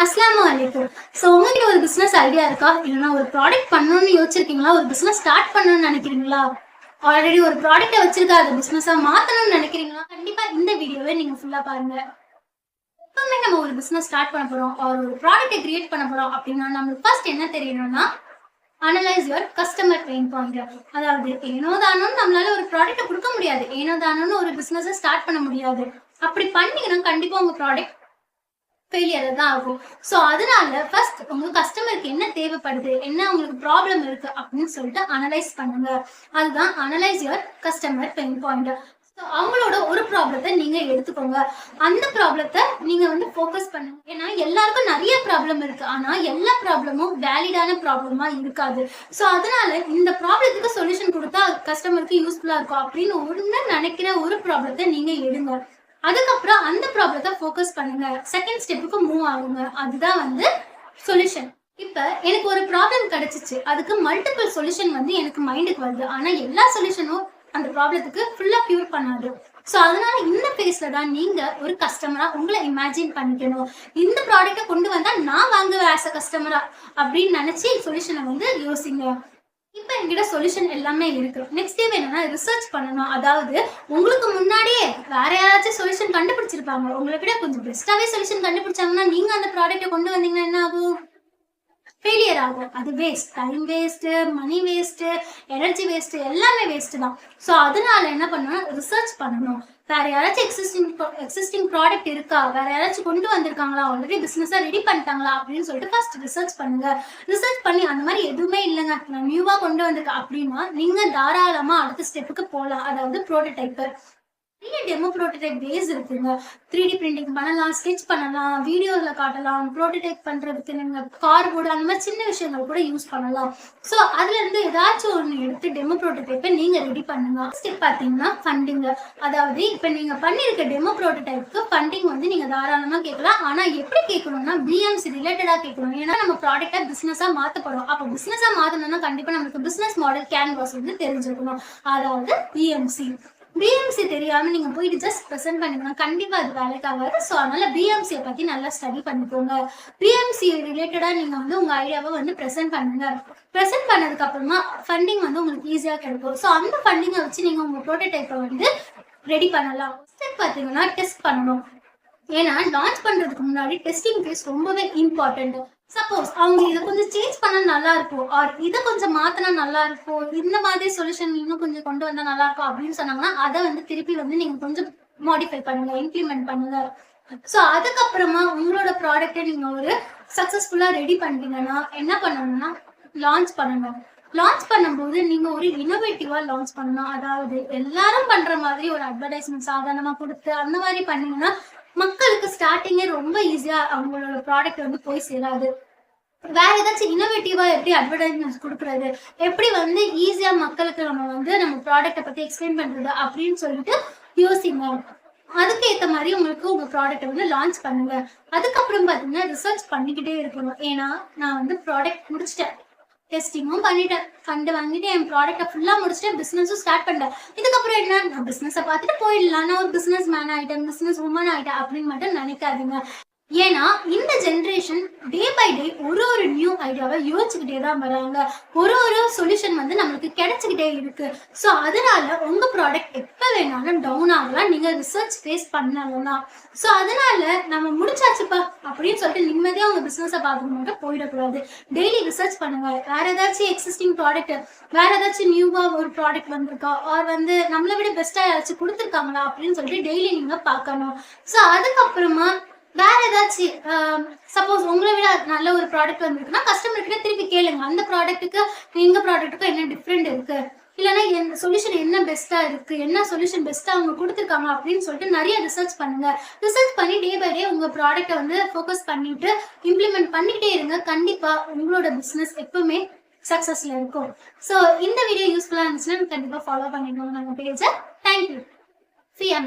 அஸ்ஸலாமு அலைக்கும். உங்ககிட்ட ஒரு பிசினஸ் ஐடியா இருக்கா? இல்லைன்னா ஒரு ப்ராடக்ட் பண்ணணும்னு யோசிச்சிருக்கீங்களா? ஒரு பிசினஸ் ஸ்டார்ட் பண்ணணும்னு நினைக்கிறீங்களா? ஆல்ரெடி ஒரு ப்ராடக்ட்டை வச்சிருக்கா அதை பிசினஸா மாத்தணும்னு நினைக்கிறீங்களா? கண்டிப்பா இந்த வீடியோவை நீங்க ஃபுல்லா பாருங்க. எப்பவுமே நம்ம ஒரு பிசினஸ் ஸ்டார்ட் பண்ண போறோம், ஒரு ப்ராடக்ட்டை கிரியேட் பண்ண போறோம் அப்படின்னா நம்மளுக்கு ஃபர்ஸ்ட் என்ன தெரியணும்னா analyse your customer pain point. அதாவது ஏனோ தானோன்னு நம்மளால ஒரு ப்ராடக்ட்டை கொடுக்க முடியாது, ஏனோ தானோன்னு ஒரு பிசினஸை ஸ்டார்ட் பண்ண முடியாது. அப்படி பண்ணீங்கன்னா கண்டிப்பா உங்க ப்ராடக்ட் ஃபெயிலியர் தான் ஆகும். அதனால ஃபர்ஸ்ட் உங்க கஸ்டமருக்கு என்ன தேவைப்படுது, என்ன உங்களுக்கு ப்ராப்ளம் இருக்கு அப்படின்னு சொல்லிட்டு அனலைஸ் பண்ணுங்க. அதுதான் analyse your customer pain point. அவங்களோட ஒரு ப்ராப்ளத்தை நீங்க எடுத்துக்கோங்க, அந்த ப்ராப்ளத்தை நீங்க ஃபோக்கஸ் பண்ணுங்க. ஏன்னா எல்லாருக்கும் நிறைய ப்ராப்ளம் இருக்கு, ஆனா எல்லா ப்ராப்ளமும் வேலிடான ப்ராப்ளமா இருக்காது. அதனால இந்த ப்ராப்ளத்துக்கு சொல்யூஷன் கொடுத்தா கஸ்டமருக்கு யூஸ்ஃபுல்லா இருக்கும் அப்படின்னு ஒண்ணு நினைக்கிற ஒரு ப்ராப்ளத்தை நீங்க எடுங்க. அதுக்கப்புறம் அந்த ப்ராப்ளத்தை ஃபோக்கஸ் பண்ணுங்க. செகண்ட் ஸ்டெப்புக்கு மூவ் ஆகுங்க. அதுதான் சொல்யூஷன். இப்ப எனக்கு ஒரு ப்ராப்ளம் கிடைச்சிச்சு, அதுக்கு மல்டிபிள் சொல்யூஷன் எனக்கு மைண்டுக்கு வருது. ஆனா எல்லா சொல்யூஷனும் அந்த ப்ராப்ளத்துக்கு ஃபுல்லா கியூர் பண்ணாது. அதனால இந்த பேஸ்ல தான் நீங்க ஒரு கஸ்டமரா உங்களை இமேஜின் பண்ணிக்கணும். இந்த ப்ராடக்ட்டை கொண்டு வந்தா நான் வாங்குவேன் ஆஸ் அ கஸ்டமரா அப்படின்னு நினைச்சு சொல்யூஷனை யோசிங்க. இப்ப என்கிட்ட சொல்யூஷன் எல்லாமே இருக்கு. நெக்ஸ்ட் டே என்னன்னா ரிசர்ச் பண்ணணும். அதாவது உங்களுக்கு முன்னாடியே வேற யாராச்சும் சொல்யூஷன் கண்டுபிடிச்சிருப்பாங்க, உங்களை விட கொஞ்சம் பெஸ்டாவே சொல்யூஷன் கண்டுபிடிச்சாங்கன்னா நீங்க அந்த ப்ராடக்ட்டை கொண்டு வந்தீங்கன்னா என்ன ஆகும்? ஃபெயிலியர் ஆகும். அது waste, time waste, money waste, energy waste, எல்லாமே வேஸ்ட் தான். அதனால என்ன பண்ணணும், ரிசர்ச் பண்ணணும். வேற யாராச்சும் எக்ஸிஸ்டிங் ப்ராடக்ட் இருக்கா, வேற யாராச்சும் கொண்டு வந்திருக்காங்களா, ஆல்ரெடி பிசினஸா ரெடி பண்ணிட்டாங்களா அப்படின்னு சொல்லிட்டு ஃபர்ஸ்ட் ரிசர்ச் பண்ணுங்க. ரிசர்ச் பண்ணி அந்த மாதிரி எதுவுமே இல்லைங்க, நான் நியூவா கொண்டு வந்திருக்கேன் அப்படின்னா நீங்க தாராளமா அடுத்த ஸ்டெப்புக்கு போகலாம். அதாவது ப்ரோட்டோடைப். நிறைய டெமோ ப்ரோட்டோடைப் பேஸ் இருக்குங்க. 3D பிரிண்டிங் பண்ணலாம், ஸ்கெட்ச் பண்ணலாம், வீடியோல காட்டலாம். ப்ரோட்டோடைப் பண்றதுக்கு நீங்க கார்ட்போர்டு அந்த மாதிரி சின்ன விஷயங்கள் கூட யூஸ் பண்ணலாம். அதுல இருந்து ஏதாச்சும் ஒன்று எடுத்து டெமோ ப்ரோட்டோடைப்பை நீங்க ரெடி பண்ணுங்க. ஸ்டெப் பார்த்தீங்கன்னா ஃபண்டிங். அதாவது இப்ப நீங்க பண்ணிருக்க டெமோ ப்ரோட்டோடைப்க்கு ஃபண்டிங் நீங்க தாராளமா கேட்கலாம். ஆனா எப்படி கேட்கணும்னா பிஎம்சி ரிலேட்டடா கேட்கணும். ஏன்னா நம்ம ப்ராடக்டா பிசினஸா மாத்தப்படும். அப்ப பிசினஸா மாத்தணும்னா கண்டிப்பா நமக்கு பிசினஸ் மாடல் கேன்வாஸ் தெரிஞ்சிருக்கணும். அதாவது பிஎம்சி தெரியாம நீங்க போயிட்டு ஜஸ்ட் ப்ரெசென்ட் பண்ணீங்கன்னா கண்டிப்பா அது வேலைக்கு ஆகாது. அதனால பிஎம்சியை பத்தி நல்லா ஸ்டடி பண்ணிக்கோங்க. பிஎம்சி ரிலேட்டடா நீங்க உங்க ஐடியாவை ப்ரெசென்ட் பண்ணுங்க. ப்ரெசென்ட் பண்ணதுக்கு அப்புறமா ஃபண்டிங் உங்களுக்கு ஈஸியா கிடைக்கும். அந்த ஃபண்டிங்கை வச்சு நீங்க உங்க ப்ரோட்டோடைப்பை ரெடி பண்ணலாம். ஸ்டெப் பார்த்தீங்கன்னா டெஸ்ட் பண்ணணும். ஏன்னா லான்ச் பண்றதுக்கு முன்னாடி டெஸ்டிங் ஃபேஸ் ரொம்பவே இம்பார்ட்டன்ட். சப்போஸ் அவங்க இதை கொஞ்சம் சேஞ்ச் பண்ணா நல்லா இருக்கும், ஆர் இதை கொஞ்சம் மாத்தினா நல்லா இருக்கும், இந்த மாதிரி சொல்யூஷன் இன்னும் கொஞ்சம் கொண்டு வந்தா நல்லா இருக்கும் அப்படின்னு சொன்னாங்கன்னா அதை திருப்பி நீங்க கொஞ்சம் மாடிஃபை பண்ணுங்க, இம்ப்ளிமெண்ட் பண்ணுங்க. அதுக்கப்புறமா உங்களோட ப்ராடக்டை நீங்க ஒரு சக்சஸ்ஃபுல்லா ரெடி பண்ணிட்டீங்கன்னா என்ன பண்ணணும்னா லான்ச் பண்ணணும். லான்ச் பண்ணும்போது நீங்க ஒரு இனோவேட்டிவா லான்ச் பண்ணணும். அதாவது எல்லாரும் பண்ற மாதிரி ஒரு அட்வர்டைஸ்மெண்ட் சாதாரணமா கொடுத்து அந்த மாதிரி பண்ணீங்கன்னா மக்களுக்கு ஸ்டார்டிங்கே ரொம்ப ஈஸியா அவங்களோட ப்ராடக்ட் போய் சேராது. வேற ஏதாச்சும் இனோவேட்டிவா எப்படி அட்வர்டைஸ்மெண்ட் கொடுக்கறது, எப்படி ஈஸியா மக்களுக்கு நம்ம ப்ராடக்ட்டை பத்தி எக்ஸ்பிளைன் பண்றது அப்படின்னு சொல்லிட்டு யோசிங்க. அதுக்கு ஏற்ற மாதிரி உங்களுக்கு உங்க ப்ராடக்ட்டை லான்ச் பண்ணுங்க. அதுக்கப்புறம் பாத்தீங்கன்னா ரிசர்ச் பண்ணிக்கிட்டே இருக்கணும். ஏன்னா நான் ப்ராடக்ட் முடிச்சிட்டேன், டெஸ்டிங்கும் பண்ணிட்டேன், ஃபண்ட் வாங்கிட்டு என் ப்ராடக்ட்டை ஃபுல்லா முடிச்சுட்டு பிசினஸும் ஸ்டார்ட் பண்ணிட்டேன். இதுக்கப்புறம் என்ன, நான் பிசினஸை பார்த்துட்டு போயிடலாம், நான் ஒரு பிசினஸ் மேன் ஆயிட்டேன், பிசினஸ் உமன் ஆயிட்டேன் அப்படின்னு மட்டும் நினைக்காதீங்க. ஏன்னா இந்த ஜென்ரேஷன் டே பை டே ஒரு நியூ ஐடியாவை யோசிச்சுக்கிட்டே தான் வராங்க. ஒரு சொல்யூஷன் நம்மளுக்கு கிடைச்சிக்கிட்டே இருக்கு. அதனால உங்க ப்ராடக்ட் எப்ப வேணாலும் டவுன் ஆகலாம், நீங்க ரிசர்ச் ஃபேஸ் பண்ணணும்னா. அதனால நம்ம முடிச்சாச்சுப்பா அப்படின்னு சொல்லிட்டு நிம்மதியா உங்க பிசினஸை பார்த்துட்டு மட்டும் போயிடக்கூடாது. டெய்லி ரிசர்ச் பண்ணுங்க. வேற ஏதாச்சும் எக்ஸிஸ்டிங் ப்ராடக்ட், வேற ஏதாச்சும் நியூவா ஒரு ப்ராடக்ட் வந்திருக்கா, ஆர் நம்மளை விட பெஸ்டா யாராச்சும் கொடுத்துருக்காங்களா அப்படின்னு சொல்லிட்டு டெய்லி நீங்க பார்க்கணும். அதுக்கப்புறமா வேற ஏதாச்சும் சப்போஸ் உங்களை விட நல்ல ஒரு ப்ராடக்ட் வந்துருக்குன்னா கஸ்டமர் கிட்ட திருப்பி கேளுங்க, அந்த ப்ராடக்ட்டுக்கு எங்க ப்ராடக்ட்டுக்கும் என்ன டிஃப்ரெண்ட் இருக்கு, இல்லைன்னா எந்த சொல்யூஷன் என்ன பெஸ்டா இருக்கு, என்ன சொல்யூஷன் பெஸ்டா அவங்க கொடுத்துருக்காங்க அப்படின்னு சொல்லிட்டு நிறைய ரிசர்ச் பண்ணுங்க. ரிசர்ச் பண்ணி டே பை டே உங்க ப்ராடக்ட்டை ஃபோக்கஸ் பண்ணிட்டு இம்ப்ளிமெண்ட் பண்ணிக்கிட்டே இருங்க. கண்டிப்பா உங்களோட பிசினஸ் எப்பவுமே சக்சஸ்ல இருக்கும். இந்த வீடியோ யூஸ்ஃபுல்லா இருந்துச்சுன்னா கண்டிப்பா ஃபாலோ பண்ணிக்கோங்க நம்ம பேஜை. தேங்க்யூ. See you,